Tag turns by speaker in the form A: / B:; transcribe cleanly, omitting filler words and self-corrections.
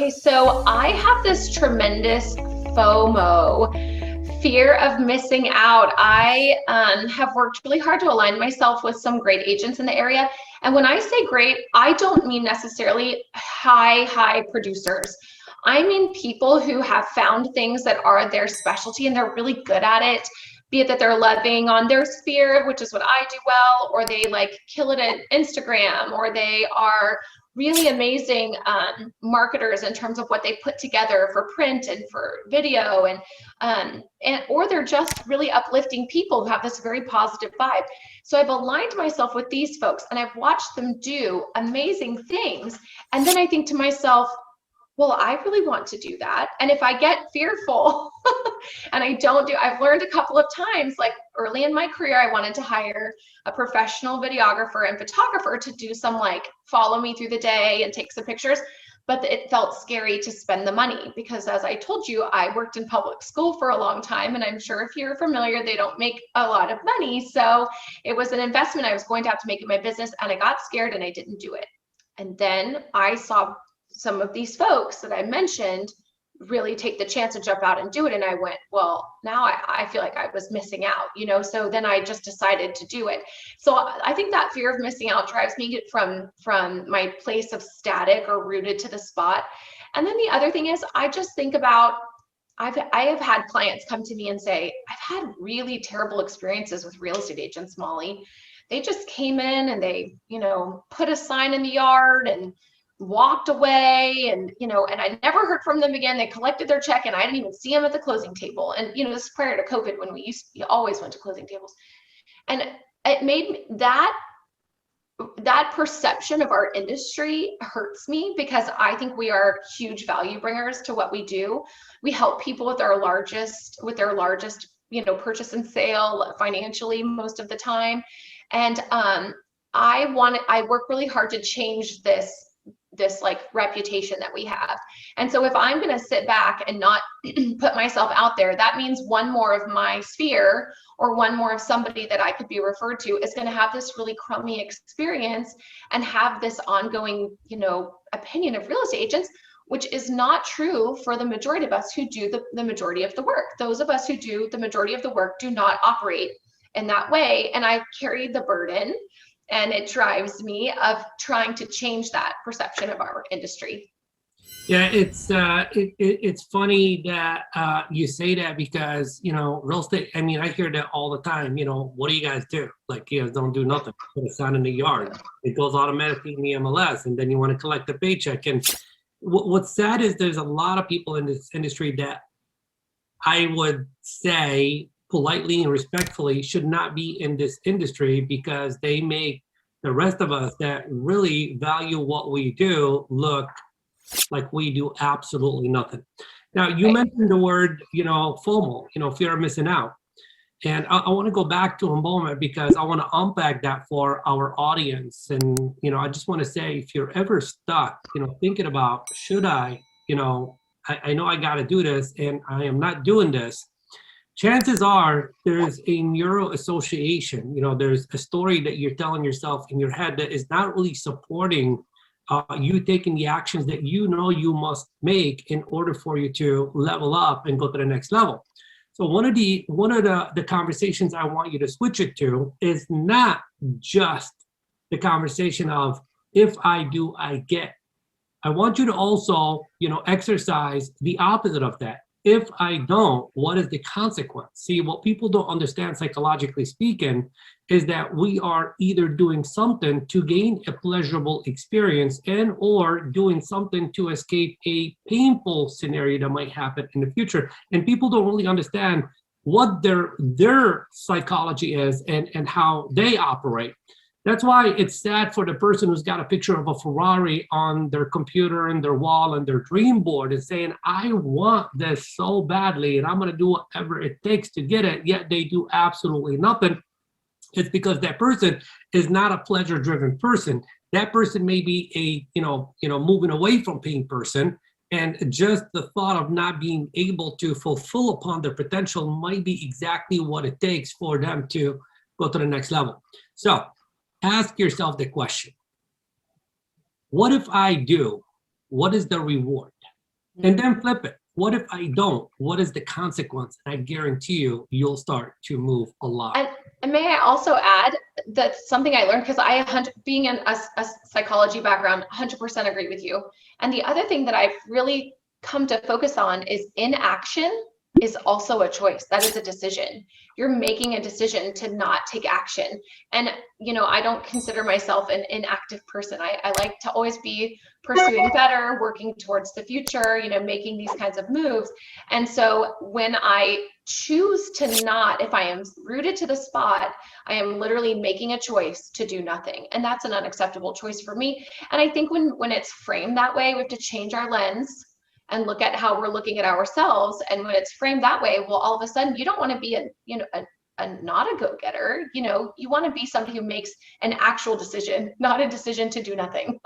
A: Okay, so I have this tremendous FOMO, fear of missing out. I have worked really hard to align myself with some great agents in the area. And when I say great, I don't mean necessarily high producers. I mean people who have found things that are their specialty and they're really good at it. Be it that they're loving on their sphere, which is what I do well, or they like kill it at Instagram, or they are really amazing marketers in terms of what they put together for print and for video, and or they're just really uplifting people who have this very positive vibe. So I've aligned myself with these folks and I've watched them do amazing things. And then I think to myself, well, I really want to do that. And if I get fearful and I've learned a couple of times, like early in my career, I wanted to hire a professional videographer and photographer to do some like follow me through the day and take some pictures. But it felt scary to spend the money because, as I told you, I worked in public school for a long time. And I'm sure if you're familiar, they don't make a lot of money. So it was an investment I was going to have to make in my business. And I got scared and I didn't do it. And then I saw some of these folks that I mentioned really take the chance to jump out and do it. And I went, well, now I feel like I was missing out, so then I just decided to do it. So I think that fear of missing out drives me from my place of static or rooted to the spot. And then the other thing is I just think about, I have had clients come to me and say, I've had really terrible experiences with real estate agents, Molly. They just came in and they, put a sign in the yard and walked away, and I never heard from them again. They collected their check and I didn't even see them at the closing table. And this is prior to COVID, when we always went to closing tables. And it made me, that perception of our industry hurts me, because I think we are huge value bringers to what we do. We help people with their largest purchase and sale financially most of the time. And I work really hard to change this like reputation that we have. And so if I'm going to sit back and not put myself out there, that means one more of my sphere or one more of somebody that I could be referred to is going to have this really crummy experience and have this ongoing, opinion of real estate agents, which is not true for the majority of us who do the majority of the work. Those of us who do the majority of the work do not operate in that way. And I carry the burden, and it drives me, of trying to change that perception of our industry.
B: Yeah, it's funny that you say that, because real estate. I mean, I hear that all the time. What do you guys do? Like, you guys don't do nothing. Put a sign in the yard. It goes automatically in the MLS, and then you want to collect a paycheck. And what's sad is there's a lot of people in this industry that I would say, politely and respectfully, should not be in this industry, because they make the rest of us that really value what we do look like we do absolutely nothing. Now, you mentioned the word, FOMO, fear of missing out. And I want to go back to a moment, because I want to unpack that for our audience. And, I just want to say, if you're ever stuck, thinking about, should I know I got to do this and I am not doing this, chances are there's a neuro association. There's a story that you're telling yourself in your head that is not really supporting you taking the actions that you must make in order for you to level up and go to the next level. So one of the conversations I want you to switch it to is not just the conversation of, if I do, I get. I want you to also, exercise the opposite of that. If I don't, what is the consequence? See, what people don't understand, psychologically speaking, is that we are either doing something to gain a pleasurable experience and or doing something to escape a painful scenario that might happen in the future. And people don't really understand what their psychology is and how they operate. That's why it's sad for the person who's got a picture of a Ferrari on their computer and their wall and their dream board and saying, I want this so badly and I'm going to do whatever it takes to get it, yet they do absolutely nothing. It's because that person is not a pleasure-driven person. That person may be a, moving away from pain person, and just the thought of not being able to fulfill upon their potential might be exactly what it takes for them to go to the next level. So ask yourself the question, what if I do? What is the reward? And then flip it. What if I don't? What is the consequence? And I guarantee you, you'll start to move a lot.
A: And may I also add that something I learned, because being in a psychology background, 100% agree with you. And the other thing that I've really come to focus on is inaction is also a choice. That is a decision. You're making a decision to not take action. And, you know, I don't consider myself an inactive person. I like to always be pursuing better, working towards the future, you know, making these kinds of moves. And so when I choose to not, if I am rooted to the spot, I am literally making a choice to do nothing. And that's an unacceptable choice for me. And I think when it's framed that way, we have to change our lens and look at how we're looking at ourselves. And when it's framed that way, well, all of a sudden you don't want to be not a go-getter. You know, you want to be somebody who makes an actual decision, not a decision to do nothing.